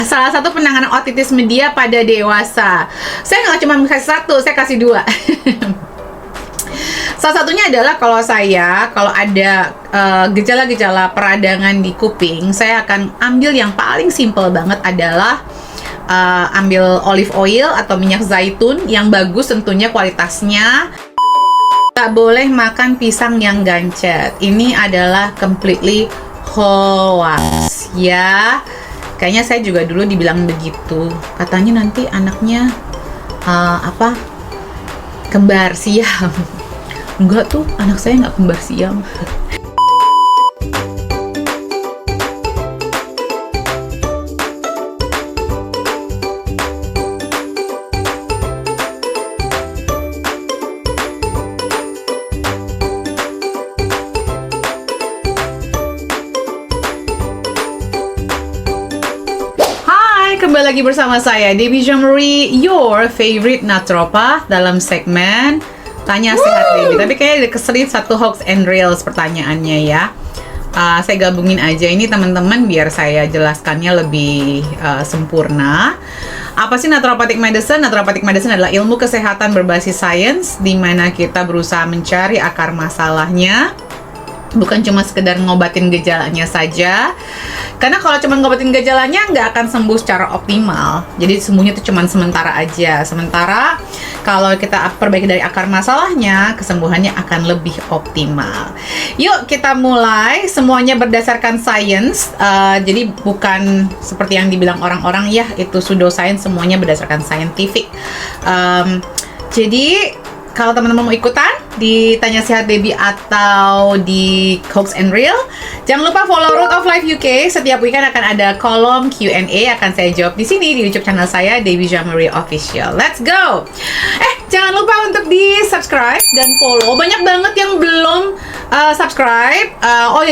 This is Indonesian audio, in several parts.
Salah satu penanganan otitis media pada dewasa. Saya nggak cuma kasih satu, saya kasih dua. Salah satunya adalah kalau ada gejala-gejala peradangan di kuping, saya akan ambil yang paling simple banget adalah ambil olive oil atau minyak zaitun yang bagus tentunya kualitasnya. Tak boleh makan pisang yang gancet. Ini adalah completely hoax ya. Kayaknya saya juga dulu dibilang begitu. Katanya nanti anaknya kembar siam. Enggak tuh, anak saya nggak kembar siam. Kembali lagi bersama saya, Debbie Jamari, your favorite naturopath dalam segmen Tanya Sehat Debbie. Tapi kayaknya keselit satu hoax and reels pertanyaannya ya. Saya gabungin aja ini teman-teman biar saya jelaskannya lebih sempurna. Apa sih naturopathic medicine? Naturopathic medicine adalah ilmu kesehatan berbasis sains di mana kita berusaha mencari akar masalahnya. Bukan cuma sekedar ngobatin gejalanya saja. Karena kalau cuma ngobatin gejalanya nggak akan sembuh secara optimal. Jadi sembuhnya itu cuma sementara aja. Sementara kalau kita perbaiki dari akar masalahnya, kesembuhannya akan lebih optimal. Yuk kita mulai. Semuanya berdasarkan sains. Jadi bukan seperti yang dibilang orang-orang ya itu pseudoscience, semuanya berdasarkan scientific. Jadi kalau teman-teman mau ikutan di Tanya Sehat Debbie atau di Hoax and Real, jangan lupa follow Root of Life UK. Setiap weekend akan ada kolom Q&A, akan saya jawab di sini di YouTube channel saya, Debbie Jamari Official. Let's go! Jangan lupa untuk di-subscribe dan follow. Banyak banget yang belum subscribe.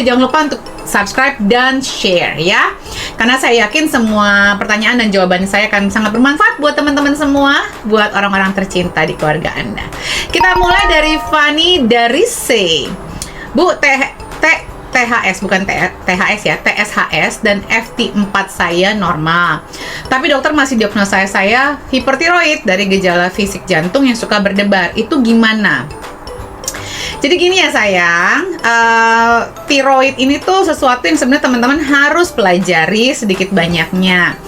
Jangan lupa untuk subscribe dan share ya. Karena saya yakin semua pertanyaan dan jawaban saya akan sangat bermanfaat buat teman-teman semua, buat orang-orang tercinta di keluarga Anda. Kita mulai dari Fanny Darise. Bu, THS bukan THS ya, TSHS dan FT4 saya normal. Tapi dokter masih diagnosa saya hipertiroid dari gejala fisik jantung yang suka berdebar. Itu gimana? Jadi gini ya sayang, tiroid ini tuh sesuatu yang sebenarnya teman-teman harus pelajari sedikit banyaknya.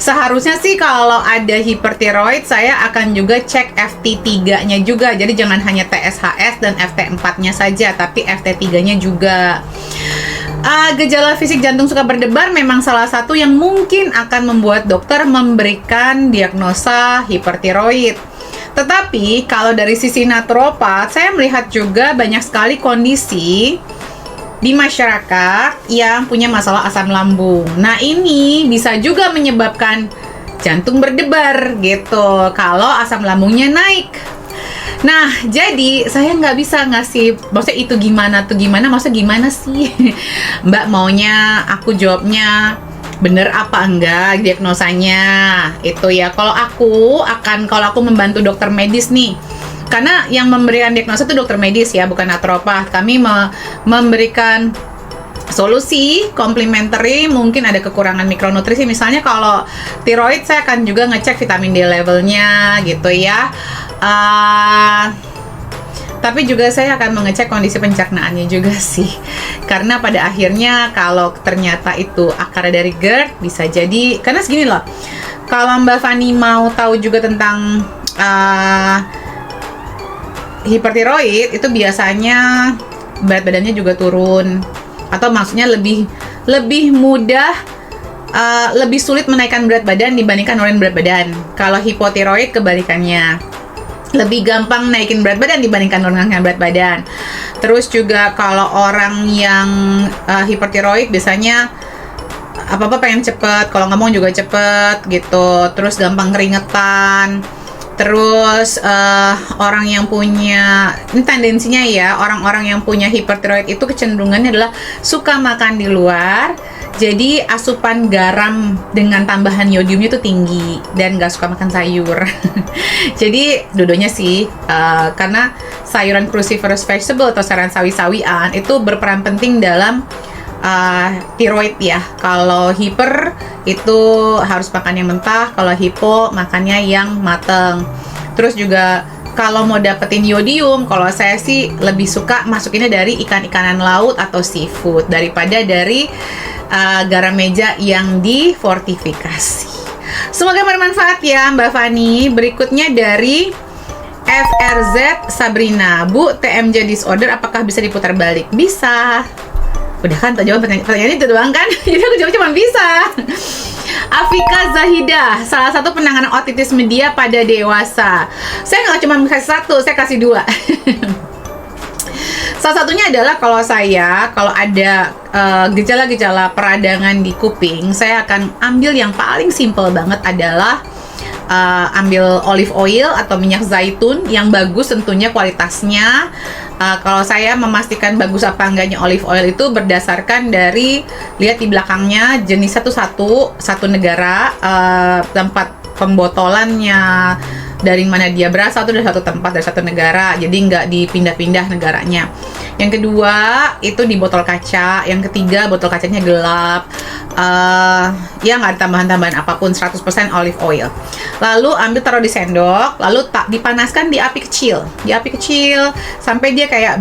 Seharusnya sih kalau ada hipertiroid, saya akan juga cek FT3-nya juga. Jadi jangan hanya TSHS dan FT4-nya saja, tapi FT3-nya juga. Gejala fisik jantung suka berdebar memang salah satu yang mungkin akan membuat dokter memberikan diagnosa hipertiroid. Tetapi kalau dari sisi naturopat, saya melihat juga banyak sekali kondisi di masyarakat yang punya masalah asam lambung. Nah, ini bisa juga menyebabkan jantung berdebar gitu kalau asam lambungnya naik. Nah, jadi saya nggak bisa ngasih, maksudnya itu gimana tuh gimana, maksudnya gimana sih? Mbak maunya aku jawabnya bener apa enggak diagnosanya itu ya. Kalau aku membantu dokter medis nih, karena yang memberikan diagnosa itu dokter medis ya, bukan naturopath. Kami memberikan solusi komplementari, mungkin ada kekurangan mikronutrisi. Misalnya kalau tiroid, saya akan juga ngecek vitamin D levelnya gitu ya. Tapi juga saya akan mengecek kondisi pencernaannya juga sih. Karena pada akhirnya kalau ternyata itu akar dari GERD, bisa jadi, karena segini loh, kalau Mbak Fani mau tahu juga tentang hipertiroid, itu biasanya berat badannya juga turun. Atau maksudnya lebih mudah, lebih sulit menaikkan berat badan dibandingkan nurunin berat badan. Kalau hipotiroid kebalikannya, lebih gampang naikin berat badan dibandingkan menurunkan berat badan. Terus juga kalau orang yang hipertiroid biasanya apa-apa pengen cepet, kalau ngomong juga cepet gitu. Terus gampang keringetan. Terus orang yang punya, ini tendensinya ya, orang-orang yang punya hipertiroid itu kecenderungannya adalah suka makan di luar. Jadi asupan garam dengan tambahan yodiumnya itu tinggi dan gak suka makan sayur. Jadi dua-duanya sih, karena sayuran cruciferous vegetable atau sayuran sawi-sawian itu berperan penting dalam tiroid ya. Kalau hiper itu harus makan yang mentah, kalau hipo makannya yang mateng. Terus juga kalau mau dapetin yodium, kalau saya sih lebih suka masukinnya dari ikan-ikanan laut atau seafood daripada dari garam meja yang difortifikasi. Semoga bermanfaat ya Mbak Fani. Berikutnya dari FRZ Sabrina, Bu, TMJ disorder apakah bisa diputar balik? Bisa. Udah kan, jawab pertanyaan itu doang kan? Jadi aku jawab cuma bisa. Afika Zahidah, salah satu penanganan otitis media pada dewasa. Saya nggak cuma kasih satu, saya kasih dua. Salah satunya adalah kalau ada gejala-gejala peradangan di kuping, saya akan ambil yang paling simple banget adalah ambil olive oil atau minyak zaitun yang bagus tentunya kualitasnya. Kalau saya memastikan bagus apa enggaknya olive oil itu berdasarkan dari lihat di belakangnya jenis satu negara, tempat pembotolannya, dari mana dia berasal itu dari satu tempat, dari satu negara, jadi nggak dipindah-pindah negaranya. Yang kedua itu di botol kaca, yang ketiga botol kacanya gelap, ya nggak ada tambahan-tambahan apapun, 100% olive oil. Lalu ambil taruh di sendok, lalu dipanaskan di api kecil sampai dia kayak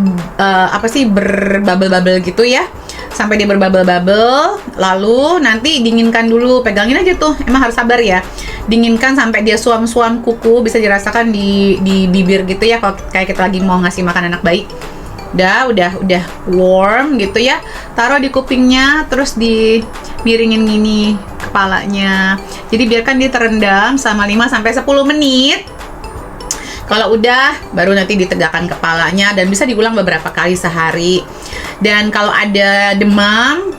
berbubble-bubble gitu ya, sampai dia berbubble-bubble. Lalu nanti dinginkan dulu, pegangin aja tuh, emang harus sabar ya, dinginkan sampai dia suam-suam kuku, bisa dirasakan di bibir gitu ya, kalau kayak kita lagi mau ngasih makan anak bayi. Udah warm gitu ya, taruh di kupingnya, terus dimiringin gini kepalanya. Jadi biarkan dia terendam selama 5-10 menit. Kalau udah, baru nanti ditegakkan kepalanya, dan bisa diulang beberapa kali sehari. Dan kalau ada demam,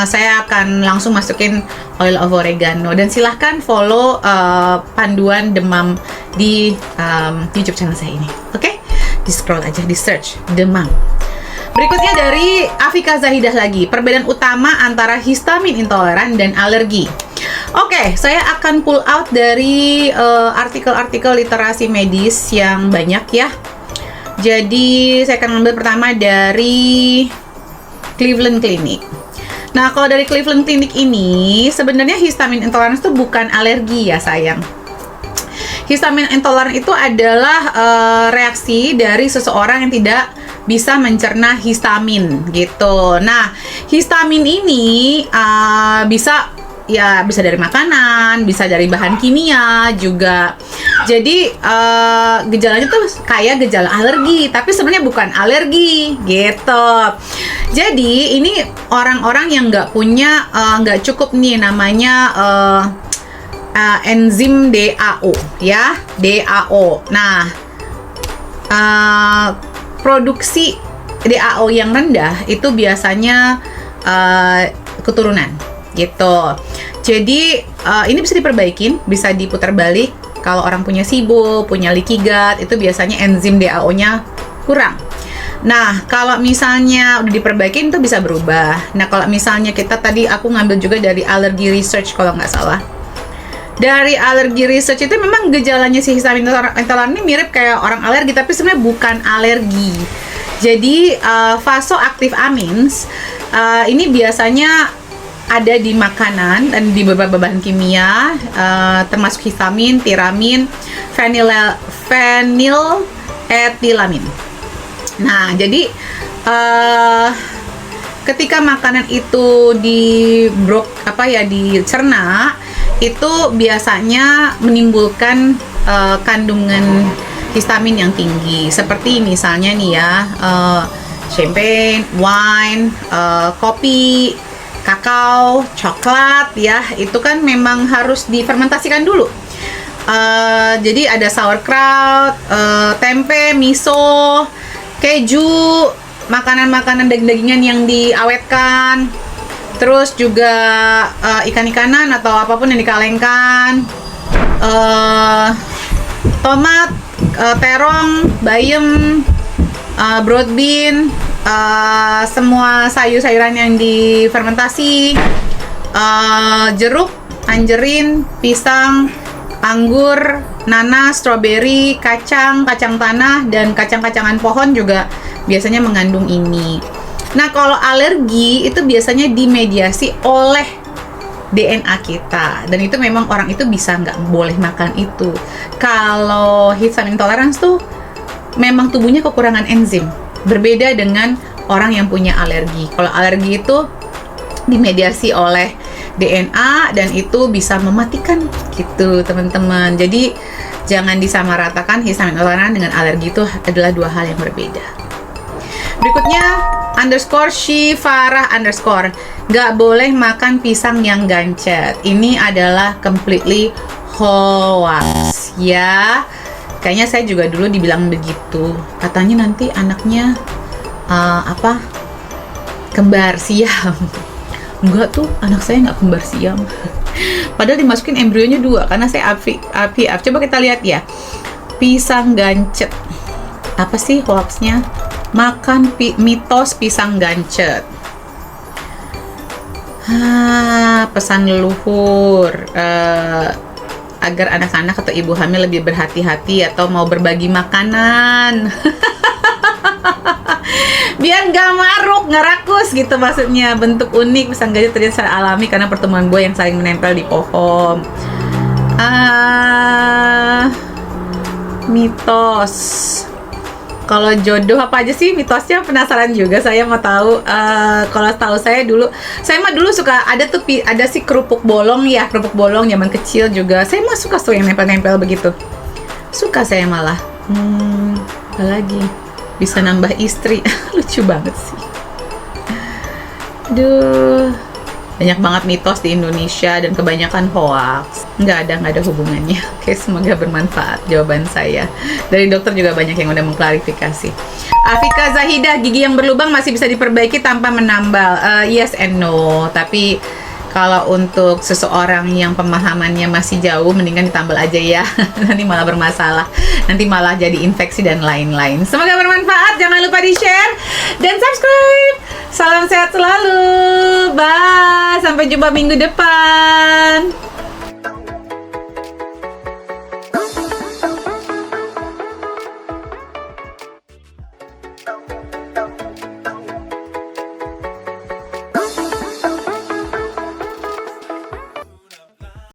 saya akan langsung masukin oil of oregano. Dan silahkan follow panduan demam di YouTube channel saya ini. Oke? Di scroll aja, di search demam. Berikutnya dari Afika Zahidah lagi, perbedaan utama antara histamin intoleran dan alergi. Oke, saya akan pull out dari artikel-artikel literasi medis yang banyak ya. Jadi saya akan ambil pertama dari Cleveland Clinic. Nah, kalau dari Cleveland Clinic ini sebenarnya histamin intolerance itu bukan alergi ya sayang. Histamin intoleran itu adalah reaksi dari seseorang yang tidak bisa mencerna histamin gitu. Nah, histamin ini bisa dari makanan, bisa dari bahan kimia juga. Jadi gejalanya tuh kayak gejala alergi, tapi sebenarnya bukan alergi gitu. Jadi ini orang-orang yang nggak cukup nih namanya enzim DAO ya, DAO. Nah, produksi DAO yang rendah itu biasanya keturunan gitu. Jadi ini bisa diperbaikin, bisa diputar balik. Kalau orang punya SIBO, punya leaky gut, itu biasanya enzim DAO-nya kurang. Nah, kalau misalnya udah diperbaikin itu bisa berubah. Nah, kalau misalnya aku ngambil juga dari Allergy Research kalau nggak salah. Dari Allergy Research itu memang gejalanya si histamin intoleran ini mirip kayak orang alergi, tapi sebenarnya bukan alergi. Jadi vasoactive amines ini biasanya ada di makanan dan di beberapa bahan kimia, termasuk histamin, tiramin, feniletilamin. Nah, jadi ketika makanan itu dicerna, itu biasanya menimbulkan kandungan histamin yang tinggi. Seperti misalnya nih ya, champagne, wine, kopi, kakao, coklat ya, itu kan memang harus difermentasikan dulu. Jadi ada sauerkraut, tempe, miso, keju, makanan-makanan daging-dagingan yang diawetkan. Terus juga ikan-ikanan atau apapun yang dikalengkan, tomat, terong, bayam, broad bean, semua sayur-sayuran yang difermentasi, jeruk, tanjerin, pisang, anggur, nanas, stroberi, kacang tanah, dan kacang-kacangan pohon juga biasanya mengandung ini. Nah, kalau alergi itu biasanya dimediasi oleh DNA kita, dan itu memang orang itu bisa nggak boleh makan itu. Kalau histamine intolerance tuh memang tubuhnya kekurangan enzim, berbeda dengan orang yang punya alergi. Kalau alergi itu dimediasi oleh DNA dan itu bisa mematikan gitu teman-teman. Jadi jangan disamaratakan histamine intolerance dengan alergi, itu adalah dua hal yang berbeda. Berikutnya _Shifarah_ nggak boleh makan pisang yang gancet. Ini adalah completely hoax ya. Kayaknya saya juga dulu dibilang begitu. Katanya nanti anaknya kembar siam. Enggak tuh, anak saya nggak kembar siam. Padahal dimasukin embrionya 2 karena saya IVF. Coba kita lihat ya. Pisang gancet. Apa sih hoaxnya? Makan mitos pisang gancet. Pesan leluhur agar anak-anak atau ibu hamil lebih berhati-hati atau mau berbagi makanan. Biar nggak maruk, nggak rakus gitu maksudnya. Bentuk unik pisang gancet terjadi secara alami karena pertemuan buah yang saling menempel di pohon. Mitos. Kalau jodoh apa aja sih mitosnya, penasaran juga saya mau tahu. Kalau tahu saya mah dulu suka ada si kerupuk bolong ya, kerupuk bolong zaman kecil juga. Saya mah suka yang nempel-nempel begitu. Suka saya malah. Apa lagi? Bisa nambah istri. Lucu banget sih. Aduh. Banyak banget mitos di Indonesia dan kebanyakan hoax. Nggak ada hubungannya. Oke, semoga bermanfaat jawaban saya. Dari dokter juga banyak yang udah mengklarifikasi. Afika Zahidah, gigi yang berlubang masih bisa diperbaiki tanpa menambal. Yes and no. Tapi kalau untuk seseorang yang pemahamannya masih jauh, mendingan ditambal aja ya. Nanti malah bermasalah. Nanti malah jadi infeksi dan lain-lain. Semoga bermanfaat. Jangan lupa di-share dan subscribe. Salam sehat selalu. Bye. Sampai jumpa minggu depan.